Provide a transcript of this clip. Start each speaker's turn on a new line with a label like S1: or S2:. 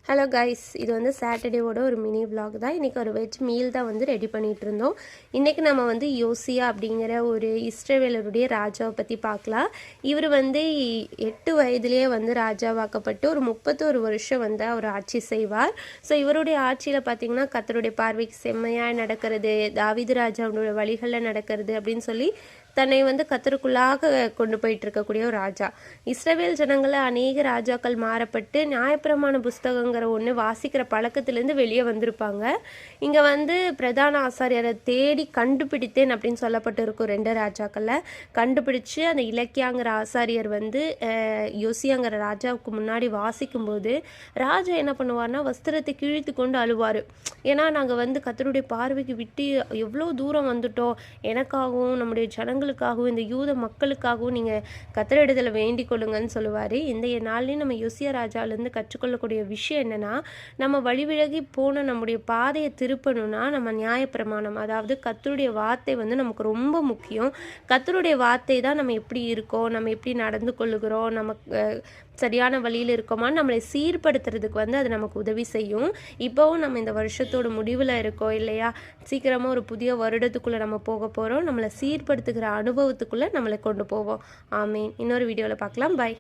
S1: Hello guys, இது வந்து சாட்டர்டேவோட ஒரு மினி விலாக் தான். இன்றைக்கி ஒரு வெஜ் மீல் தான் வந்து ரெடி பண்ணிகிட்டு இருந்தோம். இன்றைக்கி நம்ம வந்து யோசியா அப்படிங்கிற ஒரு இஸ்ரவேலருடைய ராஜாவை பற்றி பார்க்கலாம். இவர் வந்து 8 வயதிலேயே வந்து ராஜாவாக்கப்பட்டு ஒரு 31 வருஷம் வந்து அவர் ஆட்சி செய்வார். ஸோ இவருடைய ஆட்சியில் பார்த்திங்கன்னா கர்த்தருடைய பார்வைக்கு செம்மையாக நடக்கிறது, தாவீது ராஜாவுடைய வழிகளில் நடக்கிறது அப்படின்னு சொல்லி தன்னை வந்து கர்த்தருக்குள்ளாக கொண்டு போயிட்டு இருக்கக்கூடிய ஒரு ராஜா. இஸ்ரவேல் ஜனங்களை அநேக ராஜாக்கள் மாறப்பட்டு நியாயப்பிரமாண புஸ்தகங்கிற ஒன்று வாசிக்கிற பழக்கத்திலேருந்து வெளியே வந்திருப்பாங்க. இங்கே வந்து பிரதான ஆசாரியரை தேடி கண்டுபிடித்தேன் அப்படின்னு சொல்லப்பட்டு இருக்கும் 2 ராஜாக்களில். கண்டுபிடிச்சு அந்த இலக்கியாங்கிற ஆசாரியர் வந்து யோசியாங்கிற ராஜாவுக்கு முன்னாடி வாசிக்கும்போது ராஜா என்ன பண்ணுவார்னா வஸ்திரத்தை கிழித்து கொண்டு அழுவார். ஏன்னா நாங்கள் வந்து கர்த்தருடைய பார்வைக்கு விட்டு எவ்வளோ தூரம் வந்துட்டோம், எனக்காகவும் நம்முடைய ஜனங்களுக்காகவும் இந்த யூத மக்களுக்காகவும் நீங்கள் கர்த்தரிடத்தில் வேண்டிக் கொள்ளுங்கன்னு சொல்லுவார். இந்த நாள்லேயும் நம்ம யோசியா ராஜாவிலேருந்து கற்றுக்கொள்ளக்கூடிய விஷயம் என்னென்னா, நம்ம வழிவிலகி போன நம்முடைய பாதையை திருப்பணும்னா நம்ம நியாயப்பிரமாணம், அதாவது கர்த்தருடைய வார்த்தை வந்து நமக்கு ரொம்ப முக்கியம். கர்த்தருடைய வார்த்தை தான் நம்ம எப்படி இருக்கோம், நம்ம எப்படி நடந்து கொள்ளுகிறோம், நமக்கு சரியான வழியில் இருக்கோமான்னு நம்மளை சீர்படுத்துறதுக்கு வந்து அது நமக்கு உதவி செய்யும். இப்போவும் நம்ம இந்த வருஷத்தோட முடிவில் இருக்கோம் இல்லையா, சீக்கிரமாக ஒரு புதிய வருடத்துக்குள்ளே நம்ம போக போகிறோம். நம்மளை சீர்படுத்துகிற அனுபவத்துக்குள்ளே நம்மளை கொண்டு போவோம். ஆமீன். இன்னொரு வீடியோவில் பார்க்கலாம். பை.